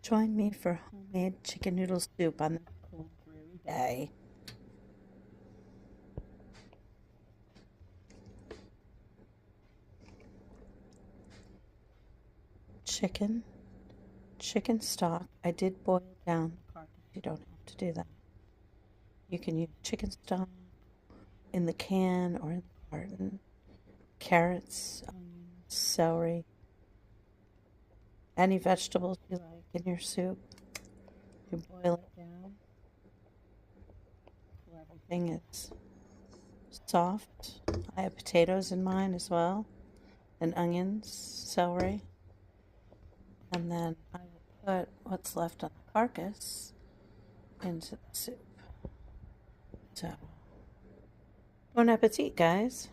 Join me for homemade chicken noodle soup on this cold, dreary day. Chicken, chicken stock. I did boil down the carcass. You don't have to do that. You can use chicken stock in the can or in the carton. Carrots, onions, celery, any vegetables you like in your soup. You boil it down till everything is soft. I have potatoes in mine as well, and onions, celery. And then I will put what's left on the carcass into the soup. So, bon appetit, guys.